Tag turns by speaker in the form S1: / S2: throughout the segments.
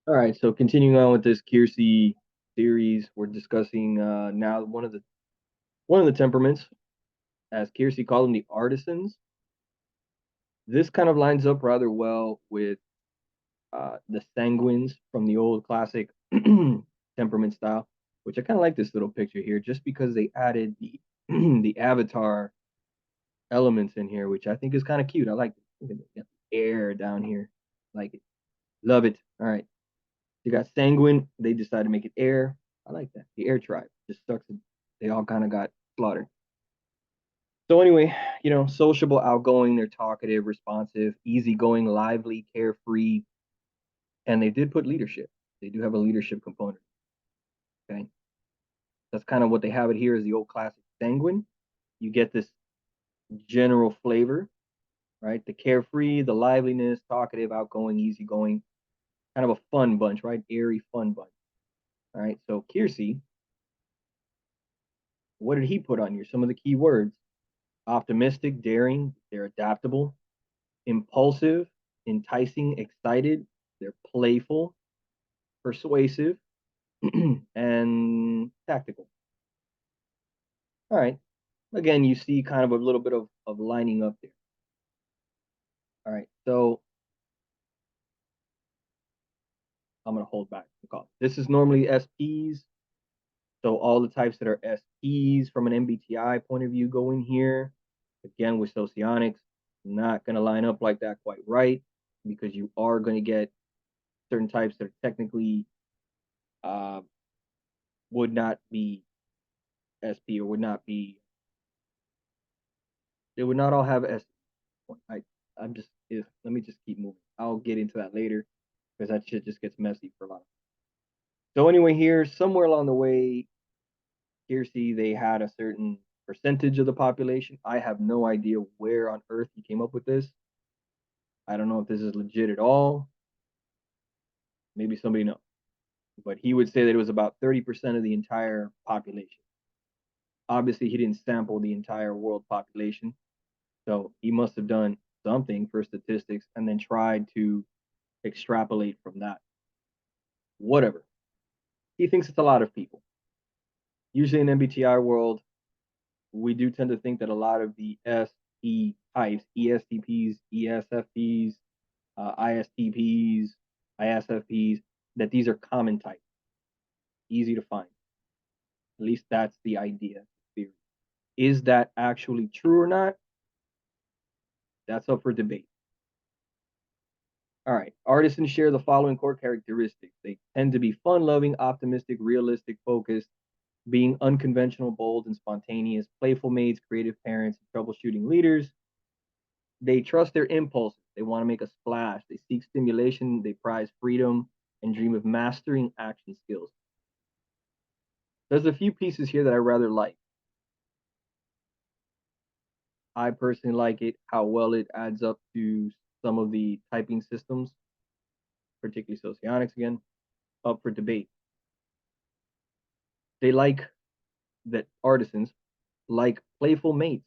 S1: All right, so continuing on with this Keirsey series, we're discussing now one of the temperaments, as Keirsey called them, the artisans. This kind of lines up rather well with the sanguines from the old classic temperament style, which I kind of like this little picture here, just because they added the the avatar elements in here, which I think is kind of cute. I like it. Look at the air down here, like it, love it. All right. You got Sanguine. They decided to make it Air. I like that. The Air tribe just sucks. They all kind of got slaughtered. So anyway, sociable, outgoing. They're talkative, responsive, easygoing, lively, carefree, and they did put leadership. They do have a leadership component. Okay, that's kind of what they have it here is the old classic Sanguine. You get this general flavor, right? The carefree, the liveliness, talkative, outgoing, easygoing, kind of a fun bunch, right? Airy, fun bunch. All right. So Keirsey, what did he put on here? Some of the key words: optimistic, daring, they're adaptable, impulsive, enticing, excited, they're playful, persuasive, and tactical. All right. Again, you see kind of a little bit of lining up there. All right. So I'm going to hold back the call. This is normally SPs. So all the types that are SPs from an MBTI point of view go in here. Again, with socionics, not going to line up like that quite right because you are going to get certain types that are technically uh, would not be SP or would not be. They would not all have SP. I I'm just let me just keep moving. I'll get into that later because that shit just gets messy for a lot of. So anyway, here somewhere along the way, Keirsey they had a certain percentage of the population. I have no idea where on earth he came up with this. I don't know if this is legit at all. Maybe somebody knows, but he would say that it was about 30% of the entire population. Obviously, he didn't sample the entire world population, so he must have done something for statistics and then tried to extrapolate from that. Whatever. He thinks it's a lot of people. Usually in MBTI world, we do tend to think that a lot of the SE types, ESTPs, ESFPs, ISTPs, ISFPs, that these are common types, easy to find. At least that's the idea, theory. Is that actually true or not? That's up for debate. All right. Artisans share the following core characteristics. They tend to be fun loving, optimistic, realistic, focused, being unconventional, bold, and spontaneous, playful mates, creative parents, troubleshooting leaders. They trust their impulses. They want to make a splash. They seek stimulation. They prize freedom and dream of mastering action skills. There's a few pieces here that I rather like. I personally like it, how well it adds up to some of the typing systems, particularly socionics again, up for debate. They like that artisans like playful mates.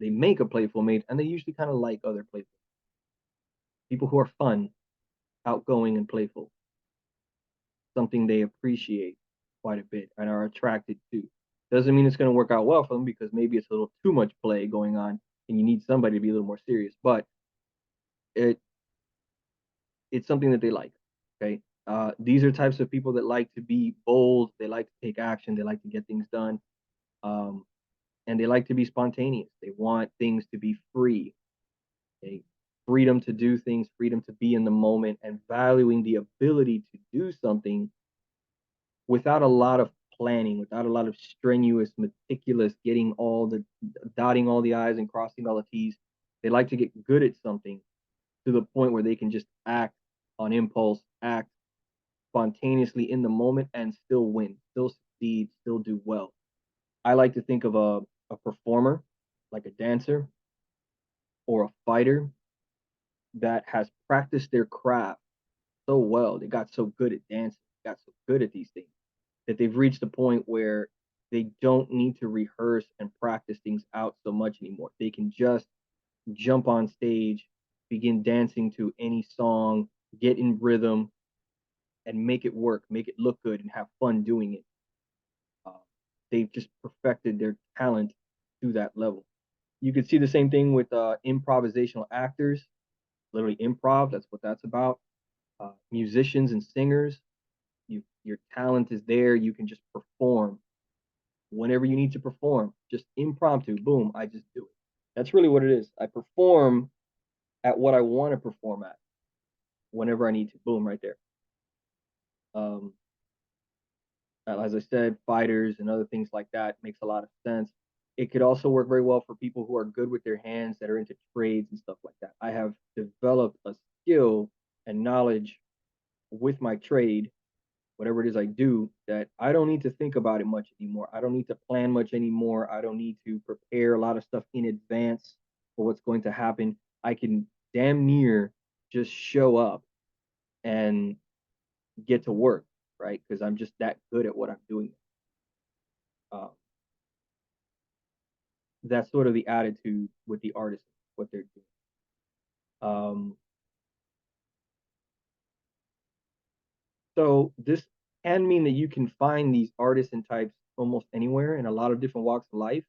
S1: They make a playful mate, and they usually kind of like other playful people who are fun, outgoing, and playful. Something they appreciate quite a bit and are attracted to. Doesn't mean it's going to work out well for them because maybe it's a little too much play going on, and you need somebody to be a little more serious. But it it's something that they like. Okay. These are types of people that like to be bold. They like to take action. They like to get things done. Um, and they like to be spontaneous. They want things to be free. Okay? Freedom to do things, freedom to be in the moment, and valuing the ability to do something without a lot of planning, without a lot of strenuous, meticulous, getting all the dotting all the I's and crossing all the T's. They like to get good at something to the point where they can just act on impulse, act spontaneously in the moment and still win, still succeed, still do well. I like to think of a performer, like a dancer or a fighter that has practiced their craft so well. They got so good at dancing, got so good at these things that they've reached a point where they don't need to rehearse and practice things out so much anymore. They can just jump on stage, begin dancing to any song, get in rhythm, and make it work, make it look good, and have fun doing it. Uh, they've just perfected their talent to that level. You could see the same thing with improvisational actors, literally improv. That's what that's about. Musicians and singers, your talent is there. You can just perform whenever you need to perform, just impromptu. Boom, I just do it. That's really what it is. I perform at what I want to perform at whenever I need to. Boom, right there. Um, as I said, fighters and other things like that makes a lot of sense. It could also work very well for people who are good with their hands, that are into trades and stuff like that. I have developed a skill and knowledge with my trade, whatever it is I do, that I don't need to think about it much anymore. I don't need to plan much anymore. I don't need to prepare a lot of stuff in advance for what's going to happen. I can damn near just show up and get to work, right? Because I'm just that good at what I'm doing. Um, that's sort of the attitude with the artists, what they're doing. Um, so this can mean that you can find these artisan types almost anywhere in a lot of different walks of life.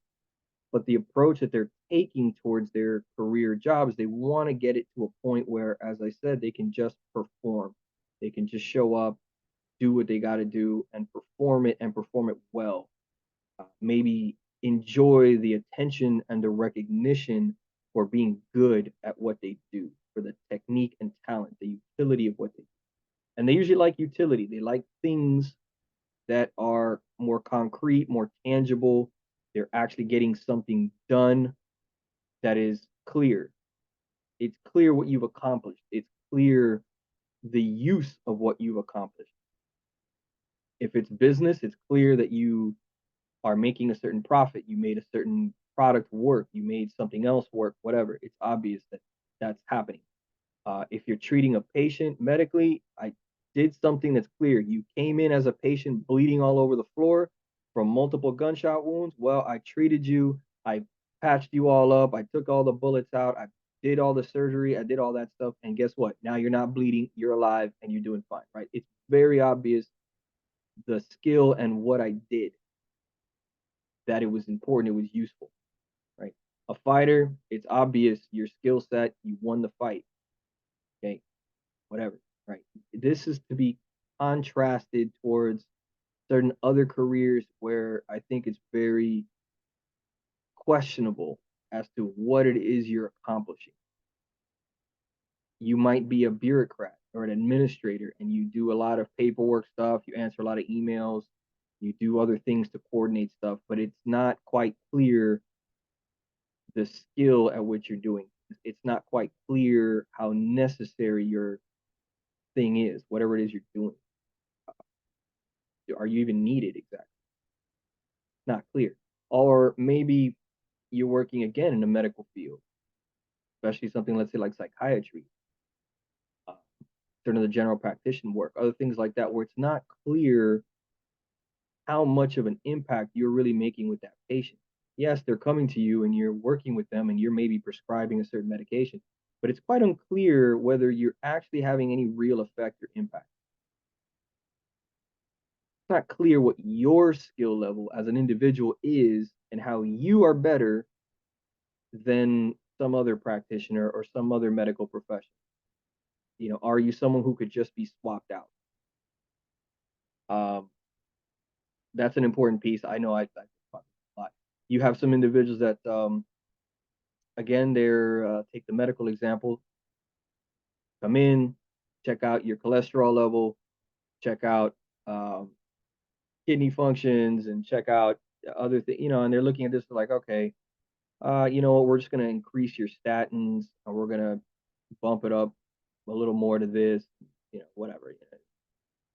S1: But the approach that they're taking towards their career jobs, they want to get it to a point where, as I said, they can just perform. They can just show up, do what they got to do, and perform it well. Maybe enjoy the attention and the recognition for being good at what they do, for the technique and talent, the utility of what they do. And they usually like utility. They like things that are more concrete, more tangible. They're actually getting something done that is clear. It's clear what you've accomplished. It's clear the use of what you've accomplished. If it's business, it's clear that you are making a certain profit. You made a certain product work. You made something else work, whatever. It's obvious that that's happening. If you're treating a patient medically, I did something that's clear. You came in as a patient bleeding all over the floor from multiple gunshot wounds. Well, I treated you. I patched you all up. I took all the bullets out. I did all the surgery. I did all that stuff. And guess what? Now you're not bleeding. You're alive and you're doing fine, right? It's very obvious the skill and what I did, that it was important. It was useful, right? A fighter, it's obvious your skill set. You won the fight. Okay, whatever, right? This is to be contrasted towards certain other careers where I think it's very questionable as to what it is you're accomplishing. You might be a bureaucrat or an administrator and you do a lot of paperwork stuff, you answer a lot of emails, you do other things to coordinate stuff, but it's not quite clear the skill at which you're doing. It's not quite clear how necessary your thing is, whatever it is you're doing. Are you even needed exactly? Not clear. Or maybe you're working again in the medical field, especially something, let's say, like psychiatry, uh, sort of the general practitioner work, other things like that, where it's not clear how much of an impact you're really making with that patient. Yes, they're coming to you and you're working with them and you're maybe prescribing a certain medication, but it's quite unclear whether you're actually having any real effect or impact. It's not clear what your skill level as an individual is and how you are better than some other practitioner or some other medical profession. Are you someone who could just be swapped out? Um, that's an important piece. I know I talk about a lot. You have some individuals that, again, they're take the medical example, come in, check out your cholesterol level, check out um, kidney functions, and check out other things, and they're looking at this like, okay, you know what, we're just going to increase your statins and we're going to bump it up a little more to this, whatever.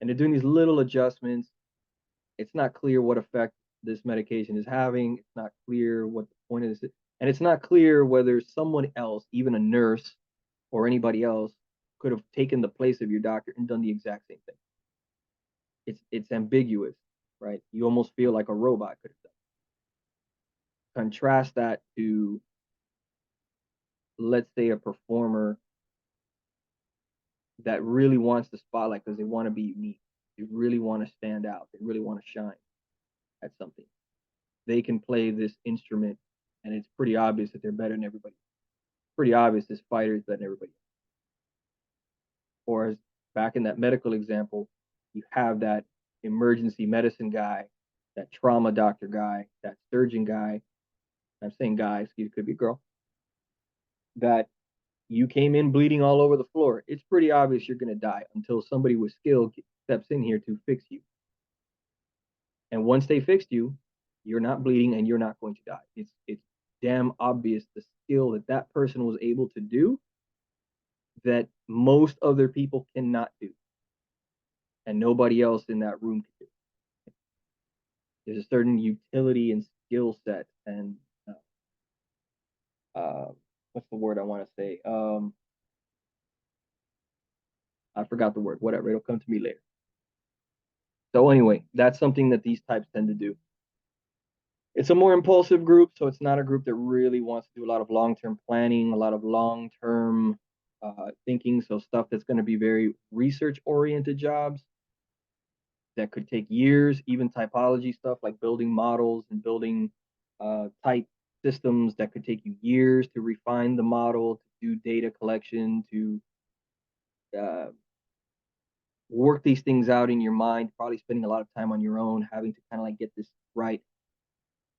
S1: And they're doing these little adjustments. It's not clear what effect this medication is having. It's not clear what the point of this is. And it's not clear whether someone else, even a nurse or anybody else, could have taken the place of your doctor and done the exact same thing. It's ambiguous, right? You almost feel like a robot could have done. Contrast that to, let's say, a performer that really wants the spotlight because they want to be unique. They really want to stand out. They really want to shine at something. They can play this instrument, and it's pretty obvious that they're better than everybody. Pretty obvious this fighter is better than everybody. Or as back in that medical example, you have that emergency medicine guy, that trauma doctor guy, that surgeon guy. I'm saying guy, excuse me, could be a girl. That you came in bleeding all over the floor. It's pretty obvious you're going to die until somebody with skill steps in here to fix you. And once they fixed you, you're not bleeding and you're not going to die. It's damn obvious the skill that that person was able to do that most other people cannot do, and nobody else in that room can do. There's a certain utility and skill set, and what's the word I want to say? I forgot the word. Whatever, it'll come to me later. So anyway, that's something that these types tend to do. It's a more impulsive group, so it's not a group that really wants to do a lot of long-term planning, a lot of long-term thinking. So stuff that's going to be very research-oriented jobs that could take years, even typology stuff like building models and building type systems that could take you years to refine the model, to do data collection, to work these things out in your mind, probably spending a lot of time on your own, having to kind of like get this right,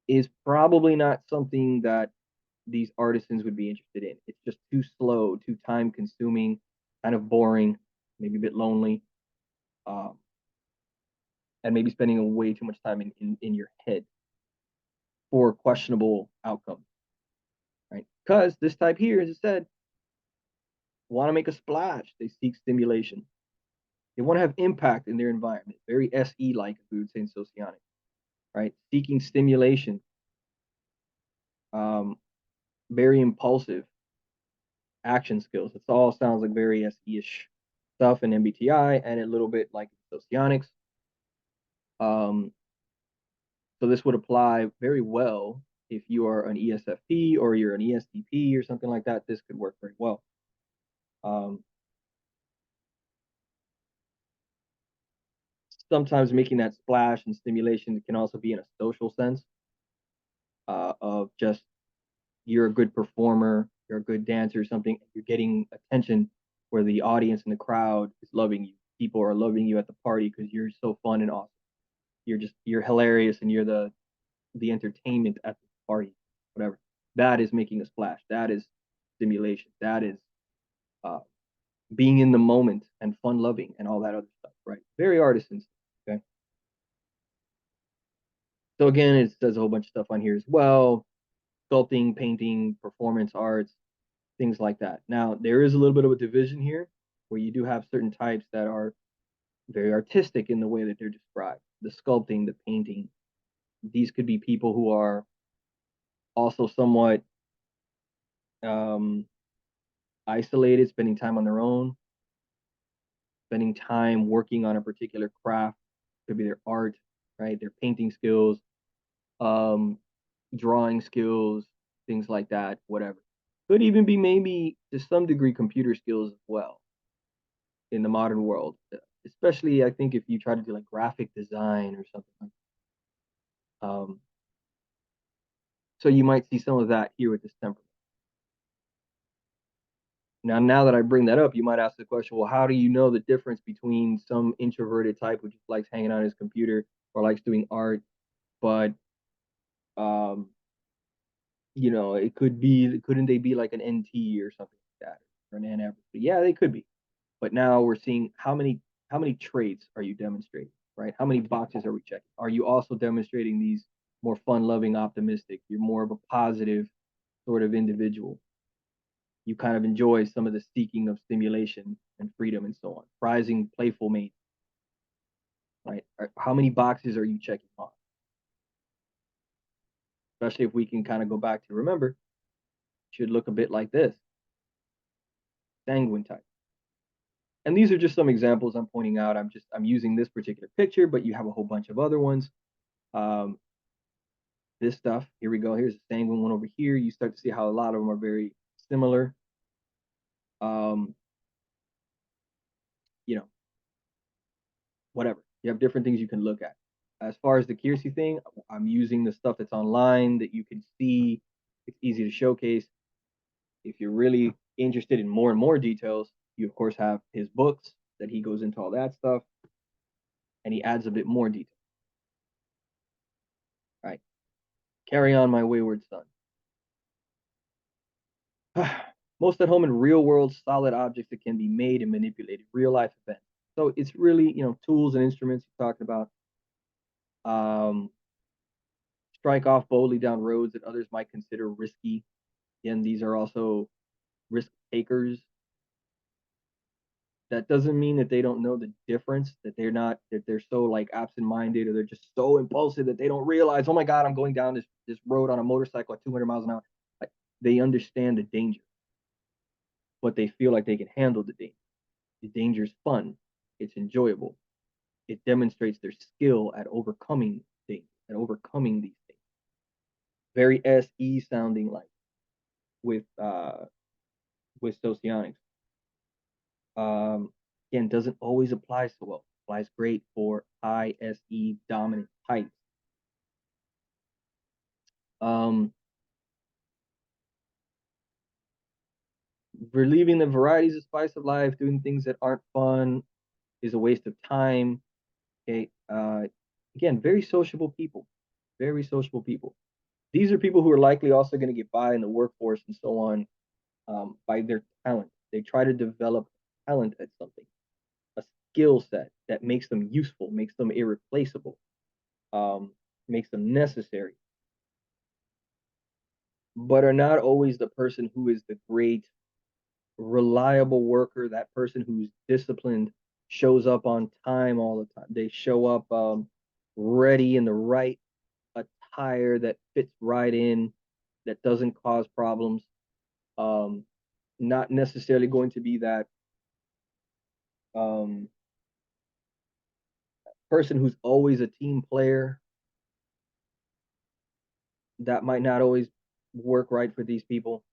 S1: is probably not something that these artisans would be interested in. It's just too slow, too time consuming, kind of boring, maybe a bit lonely, and maybe spending way too much time in your head for questionable outcomes, right? Because this type here, as I said, want to make a splash. They seek stimulation. They want to have impact in their environment. Very SE-like, we would say in socionics, right? Seeking stimulation. Very impulsive action skills. It all sounds like very SE-ish stuff in MBTI and a little bit like socionics. So this would apply very well if you are an ESFP or you're an ESTP or something like that. This could work very well. Sometimes making that splash and stimulation can also be in a social sense of just you're a good performer, you're a good dancer, or something. You're getting attention where the audience and the crowd is loving you. People are loving you at the party because you're so fun and awesome. You're hilarious and you're the entertainment at the party, whatever. That is making a splash. That is stimulation. That is uh, being in the moment and fun loving and all that other stuff, right? Very artisans. Okay. So again, it says a whole bunch of stuff on here as well. Sculpting, painting, performance arts, things like that. Now, there is a little bit of a division here where you do have certain types that are very artistic in the way that they're described. The sculpting, the painting. These could be people who are also somewhat isolated, spending time on their own, spending time working on a particular craft. Could be their art, right? Their painting skills, drawing skills, things like that, whatever. Could even be maybe to some degree computer skills as well in the modern world, especially I think if you try to do like graphic design or something like that. So you might see some of that here with this temperament. Now that I bring that up, you might ask the question, well, how do you know the difference between some introverted type who just likes hanging on his computer or likes doing art, but couldn't they be like an NT or something like that, or an NF? Yeah, they could be. But now we're seeing how many traits are you demonstrating, right? How many boxes are we checking? Are you also demonstrating these more fun-loving, optimistic? You're more of a positive sort of individual. You kind of enjoy some of the seeking of stimulation and freedom and so on. Prizing playful mates, right? How many boxes are you checking off? Especially if we can kind of go back to remember, should look a bit like this. Sanguine type. And these are just some examples I'm pointing out. I'm using this particular picture, but you have a whole bunch of other ones. This stuff, here we go. Here's a sanguine one over here. You start to see how a lot of them are very similar. You know, whatever. You have different things you can look at. As far as the Keirsey thing, I'm using the stuff that's online that you can see. It's easy to showcase. If you're really interested in more and more details, you of course have his books that he goes into all that stuff and he adds a bit more detail. All right. Carry on, my wayward son. Most at home and real world solid objects that can be made and manipulated, real life events. So it's really, tools and instruments you're talking about. Um, strike off boldly down roads that others might consider risky. Again, these are also risk takers. That doesn't mean that they don't know the difference, that they're so like absent-minded or they're just so impulsive that they don't realize, oh my God, I'm going down this road on a motorcycle at 200 miles an hour. Like, they understand the danger, but they feel like they can handle the danger. The danger is fun. It's enjoyable. It demonstrates their skill at overcoming things, at overcoming these things. Very SE sounding like with socionics. Again, doesn't always apply so well. Applies great for high SE dominant types. Relieving the varieties of spice of life, doing things that aren't fun is a waste of time. Okay. Again, very sociable people. Very sociable people. These are people who are likely also going to get by in the workforce and so on by their talent. They try to develop talent at something, a skill set that makes them useful, makes them irreplaceable, makes them necessary, but are not always the person who is the great, reliable worker, that person who's disciplined, shows up on time all the time. They show up ready in the right attire that fits right in, that doesn't cause problems. Not necessarily going to be that um, person who's always a team player. That might not always work right for these people.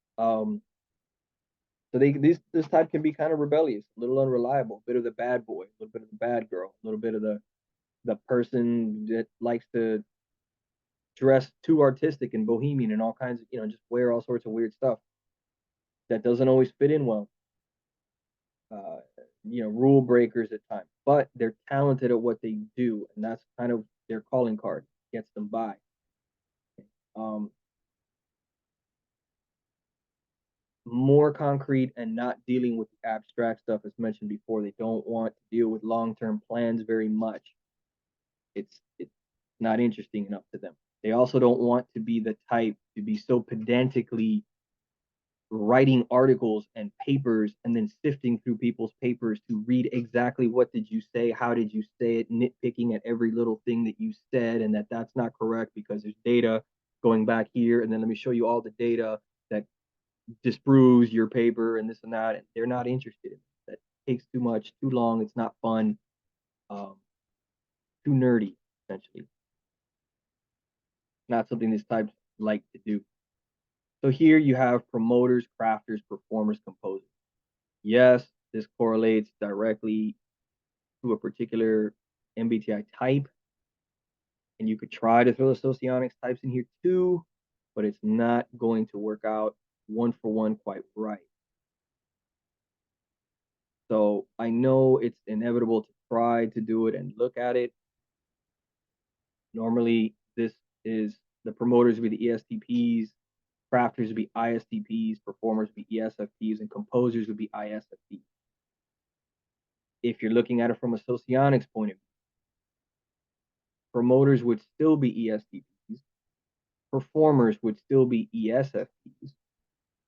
S1: So this type can be kind of rebellious, a little unreliable, a bit of the bad boy, a little bit of the bad girl, a little bit of the person that likes to dress too artistic and bohemian and all kinds of, just wear all sorts of weird stuff that doesn't always fit in well. Uh, rule breakers at times, but they're talented at what they do, and that's kind of their calling card, gets them by. Um, more concrete and not dealing with the abstract stuff as mentioned before. They don't want to deal with long-term plans very much. It's not interesting enough to them. They also don't want to be the type to be so pedantically writing articles and papers and then sifting through people's papers to read exactly what did you say, how did you say it, nitpicking at every little thing that you said, and that's not correct because there's data going back here, and then let me show you all the data that disproves your paper and this and that. And they're not interested in it. That takes too much, too long. It's not fun. Um, too nerdy, essentially. Not something these types like to do. So here you have promoters, crafters, performers, composers. Yes, this correlates directly to a particular MBTI type. And you could try to throw the socionics types in here too, but it's not going to work out one for one quite right. So I know it's inevitable to try to do it and look at it. Normally, this is the promoters would be the ESTPs, crafters would be ISTPs, performers would be ESFPs, and composers would be ISFPs. If you're looking at it from a socionics point of view, promoters would still be ESTPs, performers would still be ESFPs,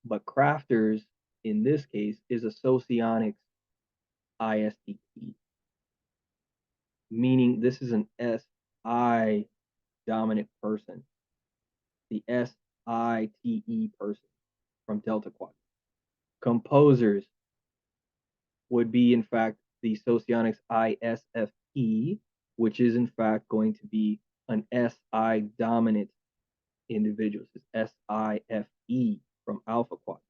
S1: but crafters in this case is a socionics ISTP, meaning this is an SI dominant person, the SITE person from Delta Quadrant. Composers would be, in fact, the Socionics ISFP, which is, in fact, going to be an SI dominant individual. It's SIFE from Alpha Quadrant,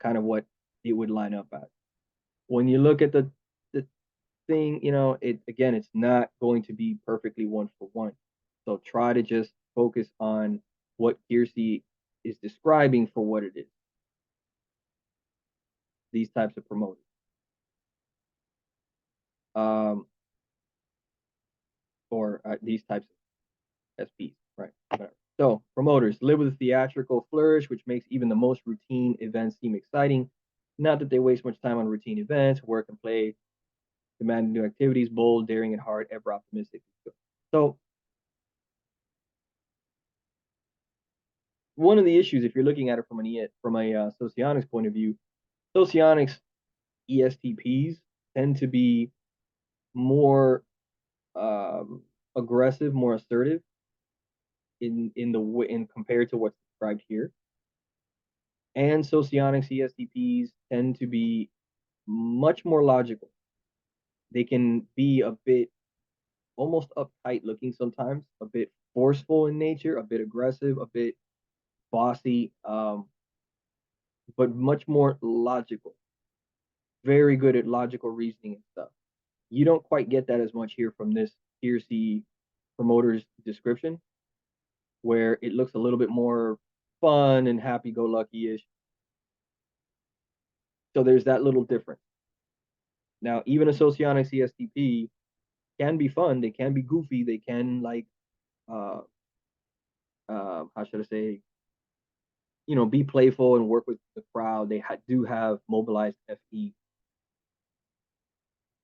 S1: kind of what it would line up as. When you look at the thing, you know, it again, it's not going to be perfectly one for one. So try to just focus on what Keirsey is describing for what it is. These types of promoters. Um, or these types of SPs, right? Whatever. So promoters live with a theatrical flourish, which makes even the most routine events seem exciting. Not that they waste much time on routine events, work and play, demanding new activities, bold, daring, and hard, ever optimistic. So one of the issues, if you're looking at it from a socionics point of view, socionics ESTPs tend to be more aggressive, more assertive in compared to what's described here. And socionics ESTPs tend to be much more logical. They can be a bit almost uptight looking sometimes, a bit forceful in nature, a bit aggressive, a bit bossy, but much more logical. Very good at logical reasoning and stuff. You don't quite get that as much here from this Keirsey promoter's description, where it looks a little bit more fun and happy-go-lucky-ish. So there's that little difference. Now, even a socionic CSTP can be fun. They can be goofy. They can uh, how should I say, you know, be playful and work with the crowd. They do have mobilized FE.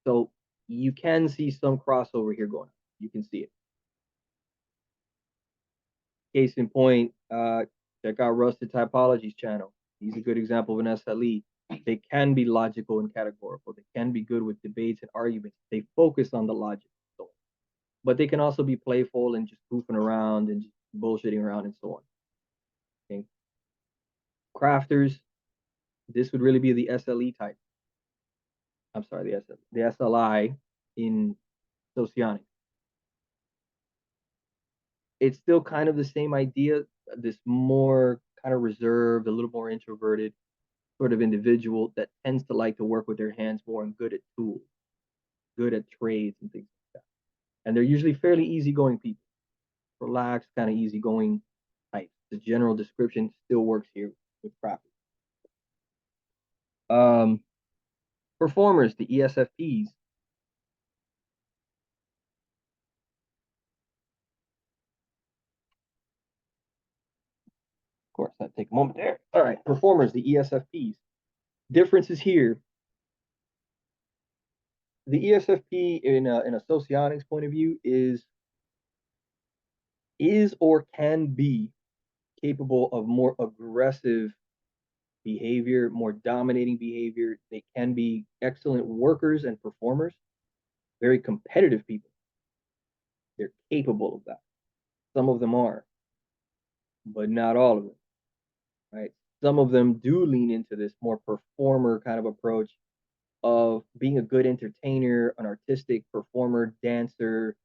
S1: So you can see some crossover here going on. You can see it. Case in point, check out Rusted Typology's channel. He's a good example of an SLE. They can be logical and categorical. They can be good with debates and arguments. They focus on the logic, but they can also be playful and just goofing around and just bullshitting around and so on. Okay. Crafters, this would really be the SLE type. I'm sorry, the SLI in socionics. It's still kind of the same idea, this more kind of reserved, a little more introverted sort of individual that tends to like to work with their hands more and good at tools, good at trades and things like that. And they're usually fairly easygoing people, relaxed, kind of easygoing types. The general description still works here with crafters. Performers, the ESFPs. Of course, that take a moment there. All right, performers, the ESFPs. Differences here. The ESFP in a socionics point of view is or can be capable of more aggressive behavior, more dominating behavior. They can be excellent workers and performers, very competitive people. They're capable of that. Some of them are, but not all of them, right? Some of them do lean into this more performer kind of approach of being a good entertainer, an artistic performer, dancer,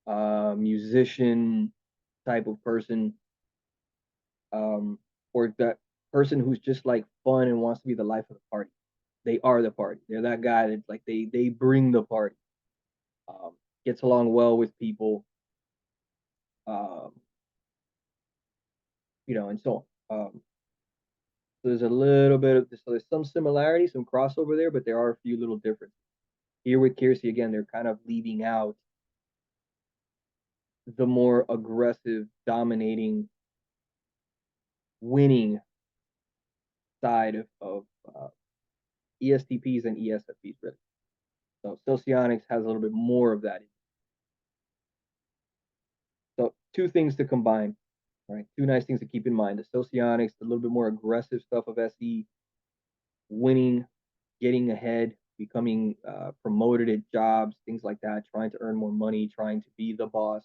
S1: musician type of person, or that person who's just like fun and wants to be the life of the party. They are the party. They're that guy that's like they bring the party. Gets along well with people, um, you know, and so on. So there's a little bit of this. So there's some similarity, some crossover there, but there are a few little differences. Here with Keirsey again, they're kind of leaving out the more aggressive, dominating, winning side of ESTPs and ESFPs, really. So socionics has a little bit more of that. So two things to combine, right? Two nice things to keep in mind. The socionics, a little bit more aggressive stuff of SE, winning, getting ahead, becoming promoted at jobs, things like that, trying to earn more money, trying to be the boss,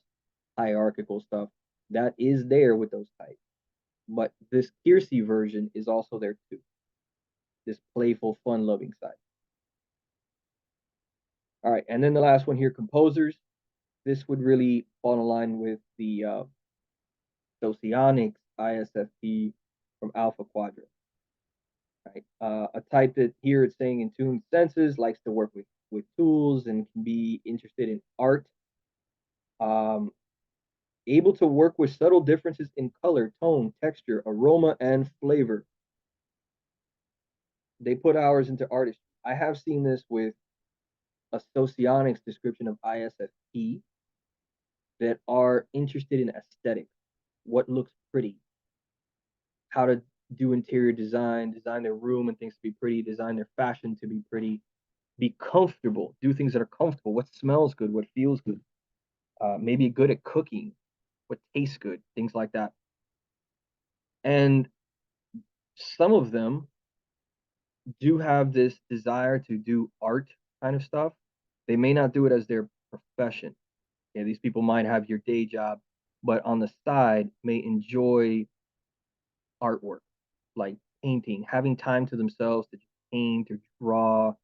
S1: hierarchical stuff. That is there with those types. But this Keirsey version is also there too. This playful, fun-loving side. All right, and then the last one here, composers. This would really fall in line with the Socionics ISFP from Alpha Quadrant. right? A type that here it's saying in tuned senses, likes to work with tools and can be interested in art. Um, able to work with subtle differences in color, tone, texture, aroma, and flavor. They put hours into artistry. I have seen this with a socionics description of ISFP that are interested in aesthetics, what looks pretty, how to do interior design, design their room and things to be pretty, design their fashion to be pretty, be comfortable, do things that are comfortable, what smells good, what feels good, maybe good at cooking, what tastes good, things like that. And some of them do have this desire to do art kind of stuff. They may not do it as their profession. Yeah, these people might have your day job, but on the side may enjoy artwork, like painting, having time to themselves to just paint or draw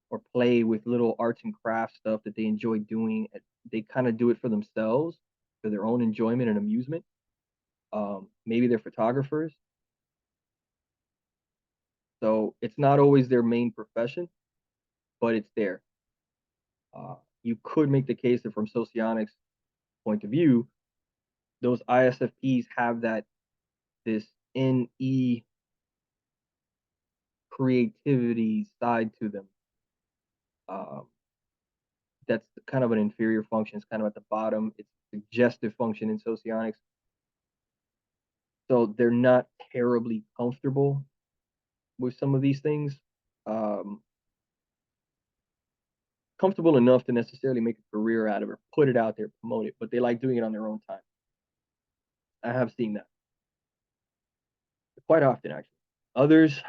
S1: or play with little arts and crafts stuff that they enjoy doing. They kind of do it for themselves, for their own enjoyment and amusement. Maybe they're photographers, so it's not always their main profession, but it's there. You could make the case that from socionics point of view, those ISFPs have that this NE creativity side to them. Um, that's kind of an inferior function. It's kind of at the bottom. It's a suggestive function in socionics. So they're not terribly comfortable with some of these things. Um, Comfortable enough to necessarily make a career out of it, or put it out there, promote it, but they like doing it on their own time. I have seen that quite often, actually. Others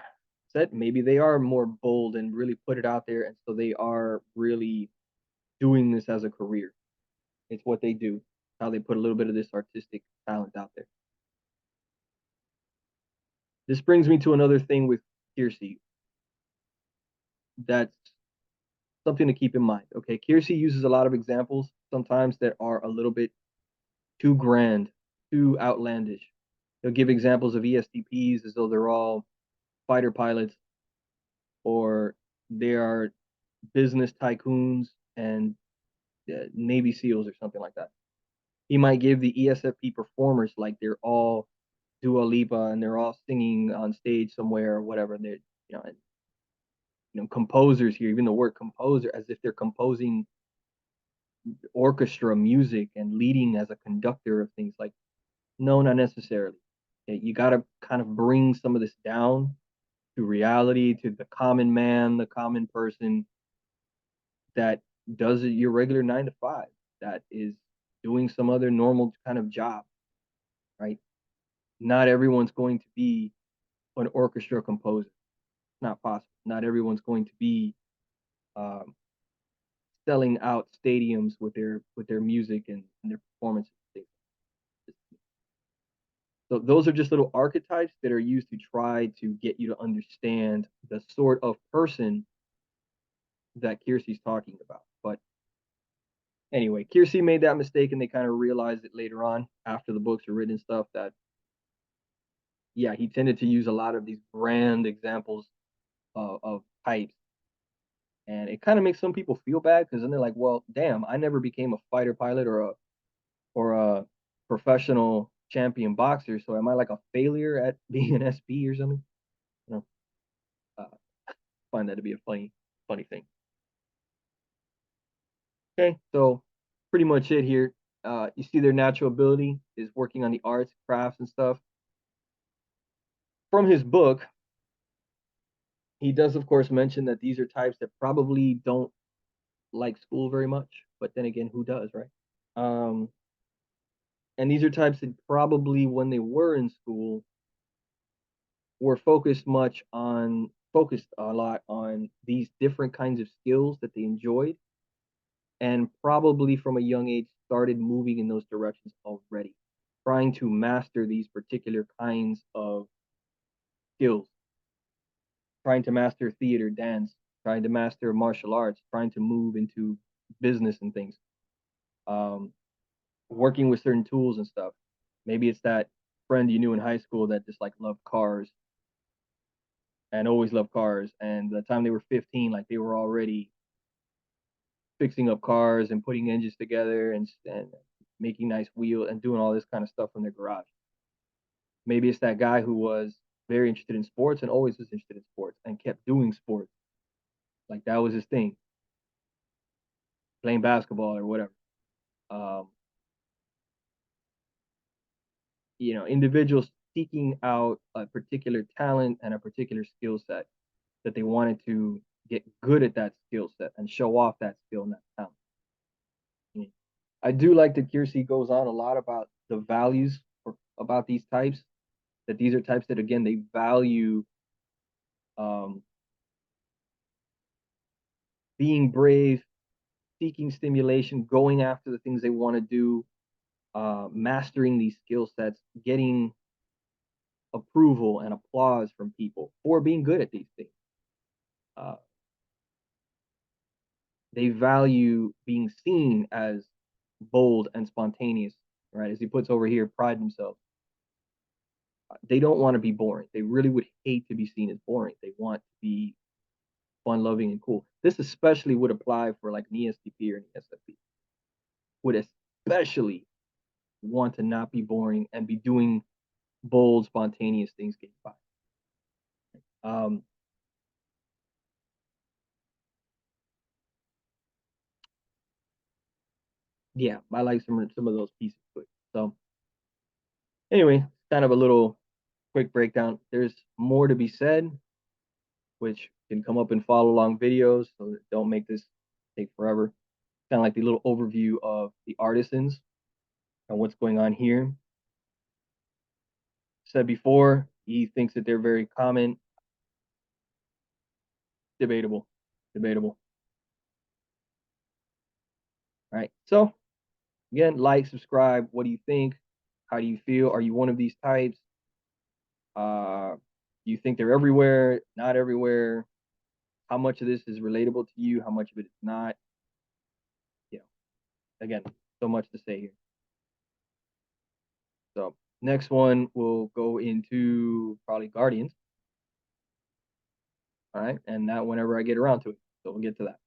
S1: said maybe they are more bold and really put it out there, and so they are really doing this as a career. It's what they do, how they put a little bit of this artistic talent out there. This brings me to another thing with Keirsey. That's something to keep in mind. Okay, Keirsey uses a lot of examples sometimes that are a little bit too grand, too outlandish. He'll give examples of ESTPs as though they're all fighter pilots or they are business tycoons and Navy SEALs or something like that. He might give the ESFP performers like they're all Dua Lipa and they're all singing on stage somewhere or whatever. They're composers here, even the word composer, as if they're composing orchestra music and leading as a conductor of things. Like, no, not necessarily. You got to kind of bring some of this down to reality, to the common man, the common person that does it your regular 9 to 5, that is doing some other normal kind of job, right? Not everyone's going to be an orchestra composer. It's not possible. Not everyone's going to be um, selling out stadiums with their music and their performances. So those are just little archetypes that are used to try to get you to understand the sort of person that Keirsey's talking about. But anyway, Keirsey made that mistake and they kind of realized it later on after the books were written and stuff that yeah, he tended to use a lot of these brand examples of types. And it kind of makes some people feel bad because then they're like, well, damn, I never became a fighter pilot or a professional champion boxer. So am I like a failure at being an SP or something? You know, uh, find that to be a funny thing. Okay, so pretty much it here. You see their natural ability is working on the arts, crafts, and stuff. From his book, he does, of course, mention that these are types that probably don't like school very much. But then again, who does, right? Um, and these are types that probably, when they were in school, were focused a lot on these different kinds of skills that they enjoyed, and probably from a young age started moving in those directions already, trying to master these particular kinds of skills, trying to master theater, dance, trying to master martial arts, trying to move into business and things, um, working with certain tools and stuff. Maybe it's that friend you knew in high school that just like loved cars and always loved cars. And the time they were 15, like they were already fixing up cars and putting engines together and making nice wheel and doing all this kind of stuff from their garage. Maybe it's that guy who was very interested in sports and always was interested in sports and kept doing sports. Like that was his thing, playing basketball or whatever. Um, Individuals seeking out a particular talent and a particular skill set that they wanted to get good at that skill set and show off that skill and that talent. I do like that Keirsey goes on a lot about the values about these types, that these are types that, again, they value um, being brave, seeking stimulation, going after the things they want to do, mastering these skill sets, getting approval and applause from people for being good at these things. Uh, they value being seen as bold and spontaneous, right? As he puts over here, pride themselves. They don't want to be boring. They really would hate to be seen as boring. They want to be fun loving and cool. This especially would apply for like an ESTP or an ESFP. Would especially want to not be boring and be doing bold, spontaneous things getting by. Um, yeah, I like some of those pieces to it. So anyway, kind of a little quick breakdown. There's more to be said, which can come up in follow along videos, so don't make this take forever. Kind of like the little overview of the artisans and what's going on here. Said before, he thinks that they're very common. Debatable. Debatable. All right. So again, like, subscribe. What do you think? How do you feel? Are you one of these types? You think they're everywhere, not everywhere? How much of this is relatable to you? How much of it is not? You know, again, so much to say here. So next one we'll go into probably Guardians. All right, and that whenever I get around to it. So we'll get to that.